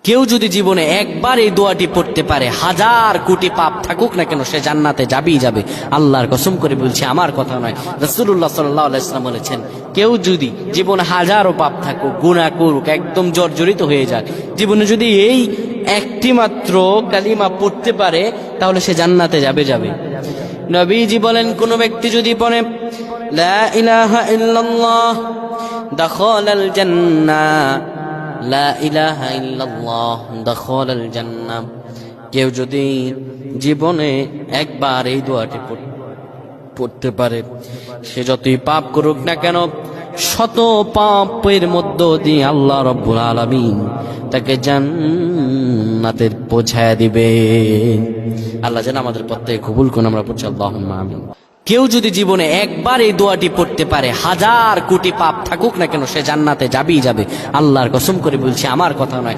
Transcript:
কেউ যদি জীবনে একবার এই দোয়াটি পড়তে পারে, 1000 কোটি পাপ থাকুক না কেন সে জান্নাতে যাবেই যাবে। আল্লাহর কসম করে বলছি, আমার কথা নয়, রাসূলুল্লাহ সাল্লাল্লাহু আলাইহি ওয়াসাল্লাম বলেছেন, কেউ যদি জীবনে 1000 পাপ থাকুক, গুনাহ করুক, একদম জর্জরিত হয়ে যাক, জীবনে যদি এই একটি মাত্র কালিমা পড়তে পারে তাহলে সে জান্নাতে যাবে। নবীজি বলেন, কোন ব্যক্তি যদি পড়ে লা ইলাহা ইল্লাল্লাহ দাখালাল জান্নাহ, লা ইলাহা ইল্লাল্লাহ দাখালাল জান্নাহ, কেউ যদি জীবনে একবার এই দোয়াটি পড়তে পারে, সে যতই পাপ করুক না কেন, শত পাপের মধ্য দিয়ে আল্লাহ রাব্বুল আলামিন তাকে জান্নাতে পৌঁছায় দিবে। আল্লাহ যেন আমাদের প্রত্যেকে কবুল করুন, আমরা পড়ছি আল্লাহুম্মা আমিন। কেউ যদি জীবনে একবার এই দোয়াটি পড়তে পারে, 1000 কোটি পাপ থাকুক না কেন সে জান্নাতে যাবেই যাবে। আল্লাহর কসম করে বলছি, আমার কথা নয়,